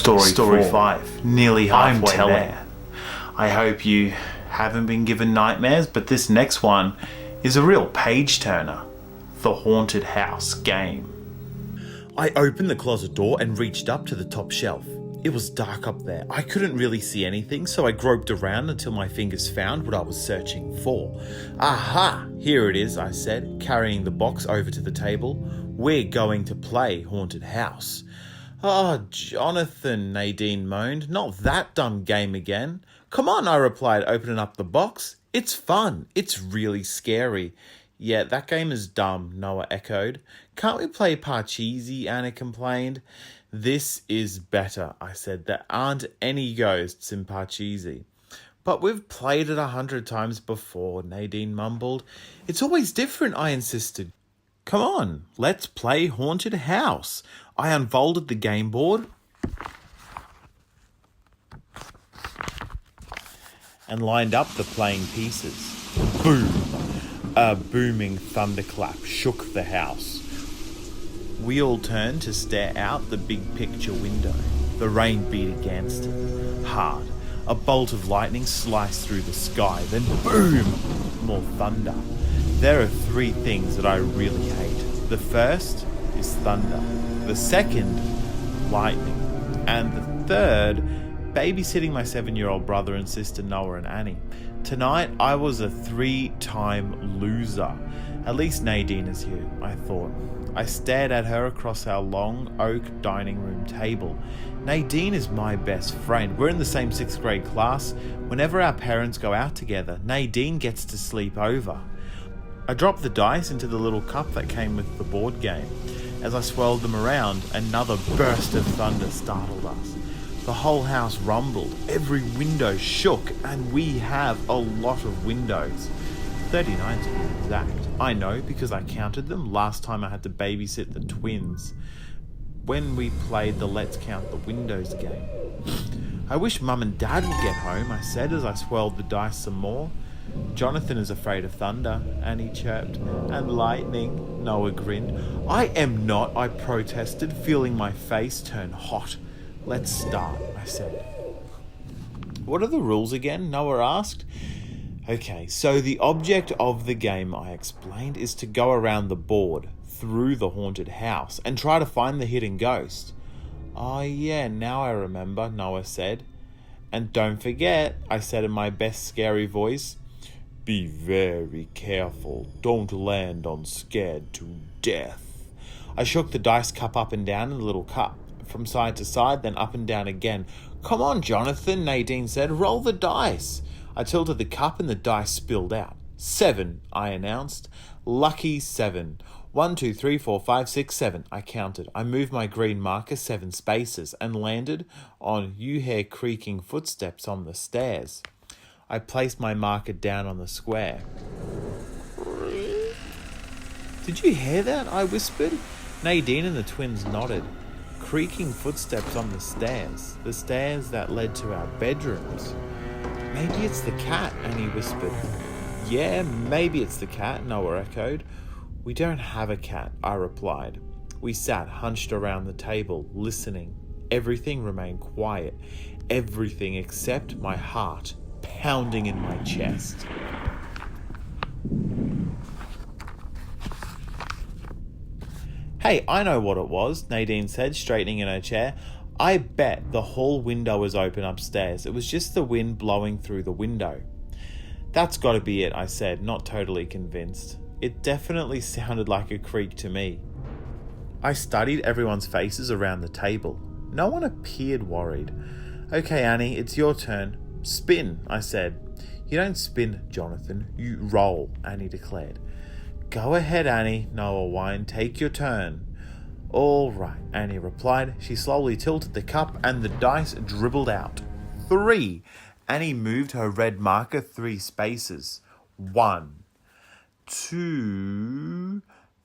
Story 5. Nearly halfway there. I hope you haven't been given nightmares, but this next one is a real page-turner. The Haunted House Game. I opened the closet door and reached up to the top shelf. It was dark up there. I couldn't really see anything, so I groped around until my fingers found what I was searching for. Aha! Here it is, I said, carrying the box over to the table. We're going to play Haunted House. Oh, Jonathan, Nadine moaned. Not that dumb game again. Come on, I replied, opening up the box. It's fun. It's really scary. Yeah, that game is dumb, Noah echoed. Can't we play Parcheesi? Anna complained. This is better, I said. There aren't any ghosts in Parcheesi. But we've played it 100 times before, Nadine mumbled. It's always different, I insisted. Come on, let's play Haunted House. I unfolded the game board and lined up the playing pieces. Boom! A booming thunderclap shook the house. We all turned to stare out the big picture window. The rain beat against it, hard. A bolt of lightning sliced through the sky, then boom! More thunder. There are 3 things that I really hate. The first is thunder. The second, lightning. And the third, babysitting my 7-year-old brother and sister Noah and Annie. Tonight, I was a 3-time loser. At least Nadine is here, I thought. I stared at her across our long oak dining room table. Nadine is my best friend. We're in the same 6th grade class. Whenever our parents go out together, Nadine gets to sleep over. I dropped the dice into the little cup that came with the board game. As I swirled them around, another burst of thunder startled us. The whole house rumbled, every window shook, and we have a lot of windows. 39 to be exact. I know because I counted them last time I had to babysit the twins when we played the Let's Count the Windows game. I wish Mum and Dad would get home, I said as I swirled the dice some more. Jonathan is afraid of thunder, Annie chirped. And lightning, Noah grinned. I am not, I protested, feeling my face turn hot. Let's start, I said. What are the rules again? Noah asked. Okay, so the object of the game, I explained, is to go around the board, through the haunted house, and try to find the hidden ghost. Oh yeah, now I remember, Noah said. And don't forget, I said in my best scary voice, be very careful. Don't land on scared to death. I shook the dice cup up and down in the little cup, from side to side, then up and down again. Come on, Jonathan, Nadine said. Roll the dice. I tilted the cup and the dice spilled out. 7, I announced. Lucky 7. 1, 2, 3, 4, 5, 6, 7. I counted. I moved my green marker 7 spaces and landed on you hear creaking footsteps on the stairs. I placed my marker down on the square. Did you hear that? I whispered. Nadine and the twins nodded. Creaking footsteps on the stairs that led to our bedrooms. Maybe it's the cat, Annie whispered. Yeah, maybe it's the cat, Noah echoed. We don't have a cat, I replied. We sat hunched around the table, listening. Everything remained quiet. Everything except my heart pounding in my chest. Hey, I know what it was, Nadine said, straightening in her chair. I bet the whole window was open upstairs. It was just the wind blowing through the window. That's got to be it, I said, not totally convinced. It definitely sounded like a creak to me. I studied everyone's faces around the table. No one appeared worried. Okay, Annie, it's your turn. Spin, I said. You don't spin, Jonathan. You roll, Annie declared. Go ahead, Annie, Noah whined. Take your turn. All right, Annie replied. She slowly tilted the cup and the dice dribbled out. 3. Annie moved her red marker 3 spaces. 1, 2,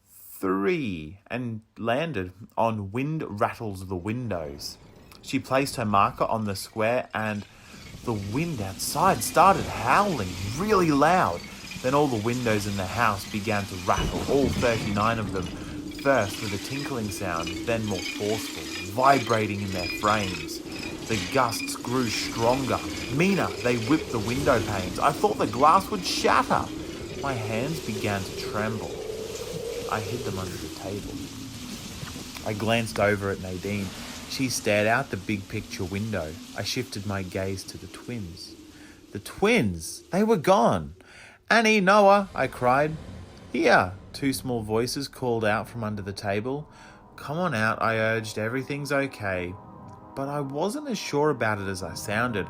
3, and landed on Wind Rattles the Windows. She placed her marker on the square and the wind outside started howling really loud. Then all the windows in the house began to rattle, all 39 of them. First with a tinkling sound, then more forceful, vibrating in their frames. The gusts grew stronger. Meaner, they whipped the window panes. I thought the glass would shatter. My hands began to tremble. I hid them under the table. I glanced over at Nadine. She stared out the big picture window. I shifted my gaze to the twins. The twins! They were gone! Annie, Noah, I cried. Here, two small voices called out from under the table. Come on out, I urged. Everything's okay. But I wasn't as sure about it as I sounded.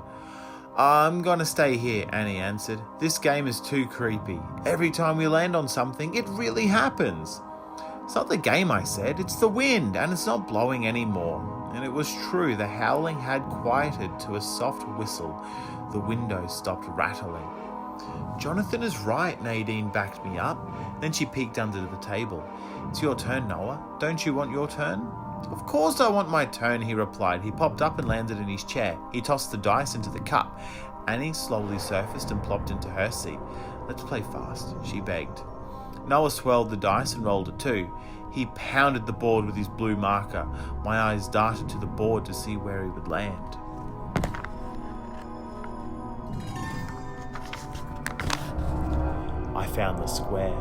I'm gonna stay here, Annie answered. This game is too creepy. Every time we land on something, it really happens. It's not the game, I said. It's the wind, and it's not blowing anymore. And it was true. The howling had quieted to a soft whistle. The windows stopped rattling. Jonathan is right, Nadine backed me up. Then she peeked under the table. It's your turn, Noah. Don't you want your turn? Of course I want my turn, he replied. He popped up and landed in his chair. He tossed the dice into the cup. Annie slowly surfaced and plopped into her seat. Let's play fast, she begged. Noah swirled the dice and rolled a 2. He pounded the board with his blue marker. My eyes darted to the board to see where he would land. I found the square.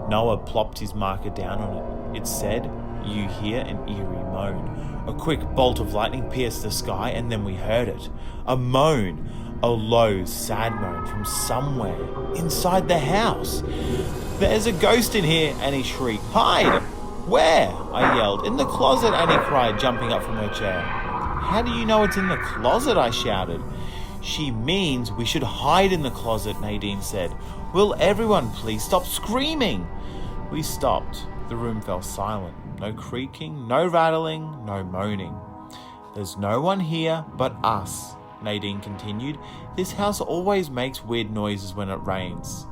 Noah plopped his marker down on it. It said, "You hear an eerie moan." A quick bolt of lightning pierced the sky, and then we heard it. A moan. A low, sad moan from somewhere inside the house. "There's a ghost in here," Annie shrieked. "Hide!" "Where?" I yelled. "In the closet," Annie cried, jumping up from her chair. "How do you know it's in the closet?" I shouted. "She means we should hide in the closet," Nadine said. "Will everyone please stop screaming?" We stopped. The room fell silent. No creaking, no rattling, no moaning. "There's no one here but us," Nadine continued. "This house always makes weird noises when it rains."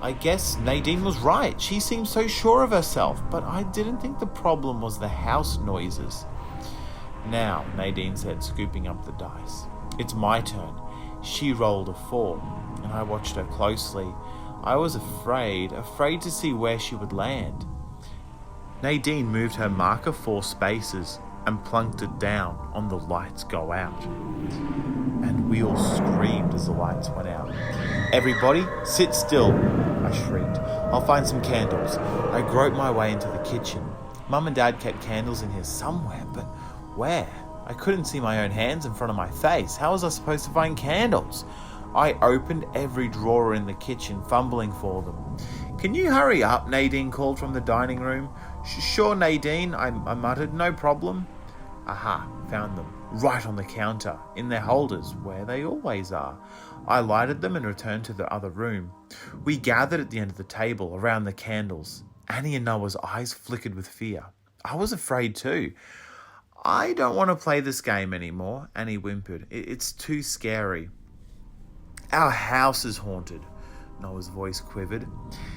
I guess Nadine was right. She seemed so sure of herself, but I didn't think the problem was the house noises. "Now," Nadine said, scooping up the dice. "It's my turn." She rolled a 4, and I watched her closely. I was afraid to see where she would land. Nadine moved her marker 4 spaces and plunked it down on the lights go out. And we all screamed as the lights went out. "Everybody, sit still," I shrieked. "I'll find some candles." I groped my way into the kitchen. Mum and Dad kept candles in here somewhere, but where? I couldn't see my own hands in front of my face. How was I supposed to find candles? I opened every drawer in the kitchen, fumbling for them. "Can you hurry up?" Nadine called from the dining room. "Sure, Nadine," I muttered. "No problem." Aha, found them. Right on the counter, in their holders, where they always are. I lighted them and returned to the other room. We gathered at the end of the table, around the candles. Annie and Noah's eyes flickered with fear. I was afraid too. "I don't want to play this game anymore," Annie whimpered. "It's too scary." "Our house is haunted," Noah's voice quivered.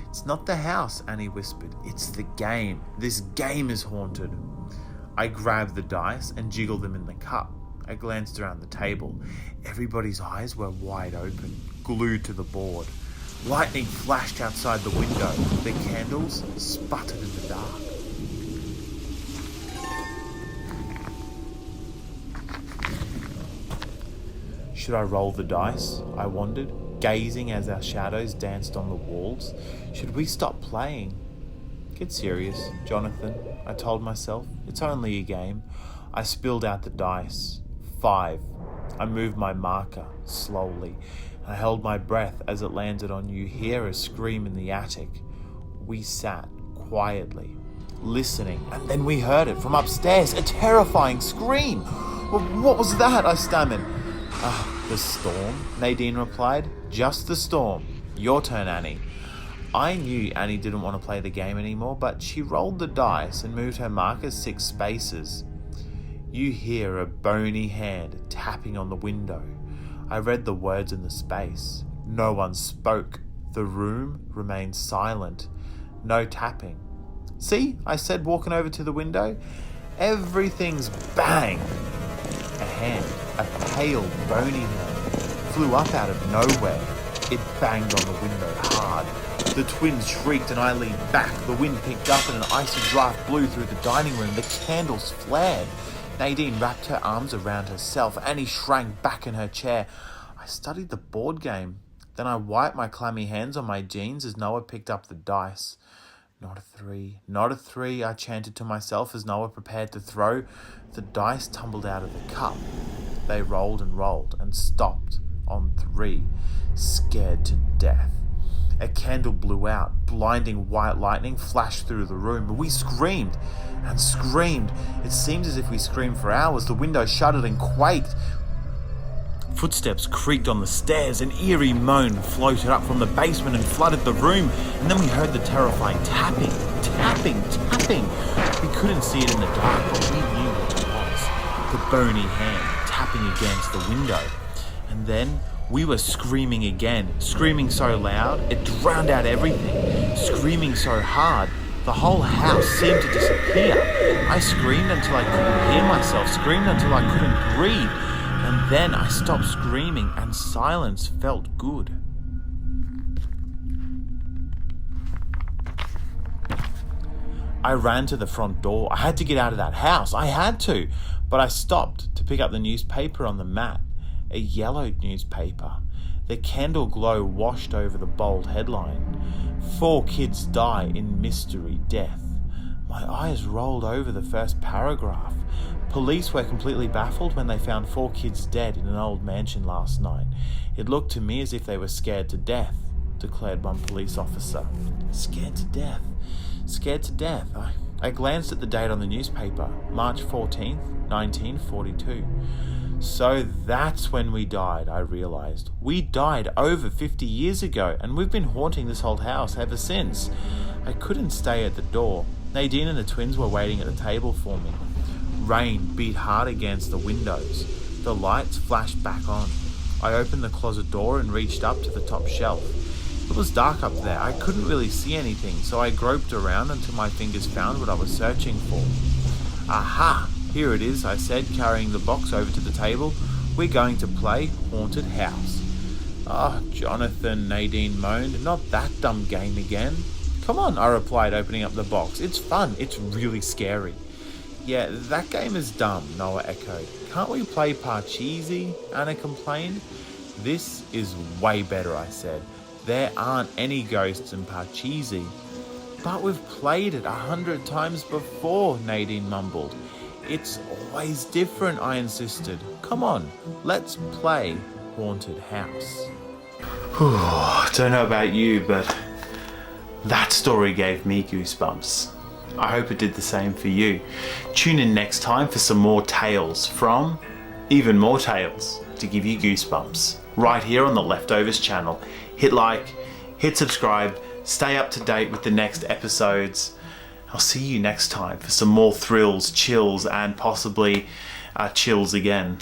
"It's not the house," Annie whispered. "It's the game. This game is haunted." I grabbed the dice and jiggled them in the cup. I glanced around the table. Everybody's eyes were wide open, glued to the board. Lightning flashed outside the window. The candles sputtered in the dark. Should I roll the dice? I wondered, gazing as our shadows danced on the walls. Should we stop playing? Get serious, Jonathan, I told myself. It's only a game. I spilled out the dice. 5. I moved my marker slowly. I held my breath as it landed on You Hear a Scream in the attic. We sat quietly, listening, and then we heard it from upstairs, a terrifying scream. "What was that?" I stammered. The storm," Nadine replied. "Just the storm. Your turn, Annie." I knew Annie didn't want to play the game anymore, but she rolled the dice and moved her marker 6 spaces. You hear a bony hand tapping on the window. I read the words in the space. No one spoke. The room remained silent. No tapping. "See," I said, walking over to the window. "Everything's bang." A hand, a pale, bony hand, flew up out of nowhere. It banged on the window hard. The twins shrieked and I leaned back. The wind picked up and an icy draft blew through the dining room. The candles flared. Nadine wrapped her arms around herself. Annie shrank back in her chair. I studied the board game. Then I wiped my clammy hands on my jeans as Noah picked up the dice. Not a three, not a three, I chanted to myself as Noah prepared to throw. The dice tumbled out of the cup. They rolled and stopped on 3, scared to death. A candle blew out. Blinding white lightning flashed through the room. We screamed and screamed. It seemed as if we screamed for hours. The window shuddered and quaked. Footsteps creaked on the stairs. An eerie moan floated up from the basement and flooded the room. And then we heard the terrifying tapping. We couldn't see it in the dark, but we knew what it was. The bony hand tapping against the window. And then we were screaming again, screaming so loud it drowned out everything, screaming so hard the whole house seemed to disappear. I screamed until I couldn't hear myself, screamed until I couldn't breathe, and then I stopped screaming and silence felt good. I ran to the front door. I had to get out of that house. I had to, but I stopped to pick up the newspaper on the mat. A yellow newspaper. The candle glow washed over the bold headline. 4 kids die in mystery death. My eyes rolled over the first paragraph. Police were completely baffled when they found 4 kids dead in an old mansion last night. It looked to me as if they were scared to death, declared one police officer. Scared to death. Scared to death. I glanced at the date on the newspaper, March 14th, 1942. So that's when we died, I realised. We died over 50 years ago, and we've been haunting this old house ever since. I couldn't stay at the door. Nadine and the twins were waiting at the table for me. Rain beat hard against the windows. The lights flashed back on. I opened the closet door and reached up to the top shelf. It was dark up there. I couldn't really see anything, so I groped around until my fingers found what I was searching for. Aha! Here it is, I said, carrying the box over to the table. We're going to play Haunted House. Oh, Jonathan, Nadine moaned. Not that dumb game again. Come on, I replied, opening up the box. It's fun. It's really scary. Yeah, that game is dumb, Noah echoed. Can't we play Parcheesi? Anna complained. This is way better, I said. There aren't any ghosts in Parcheesi. But we've played it 100 times before, Nadine mumbled. It's always different, I insisted. Come on, let's play Haunted House. Don't know about you, but that story gave me goosebumps. I hope it did the same for you. Tune in next time for some more tales from even more tales to give you goosebumps. Right here on the Leftovers channel. Hit like, hit subscribe, stay up to date with the next episodes. I'll see you next time for some more thrills, chills, and possibly chills again.